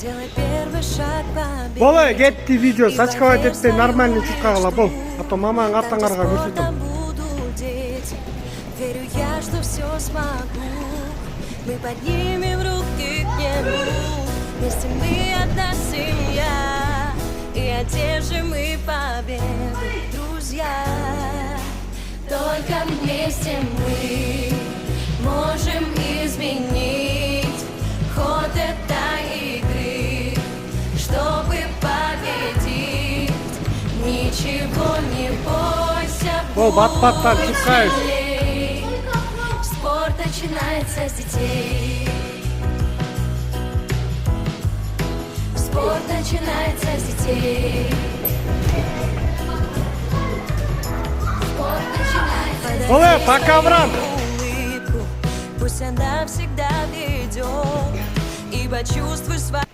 Делай первый шаг победы. Bola кетти видео, сачкавай этпей нормальный чукагала бол. А то мамаң артаңарга Там көрсөтөм. будут дети. Верю я, что все смогу. Мы поднимем руки к небу. Вместе мы одна семья. И одержим мы победу, друзья. Только вместе мы можем изменить ход этой игры, чтобы победить. Ничего не бойся, Бол бат-баттан будь чукаешь. смелей. Спорт начинается с детей. Спорт начинается с детей. Спорт начинается. Бола, пока, брат. Улыбку, пусть она всегда ведет, ибо чувствуй свою.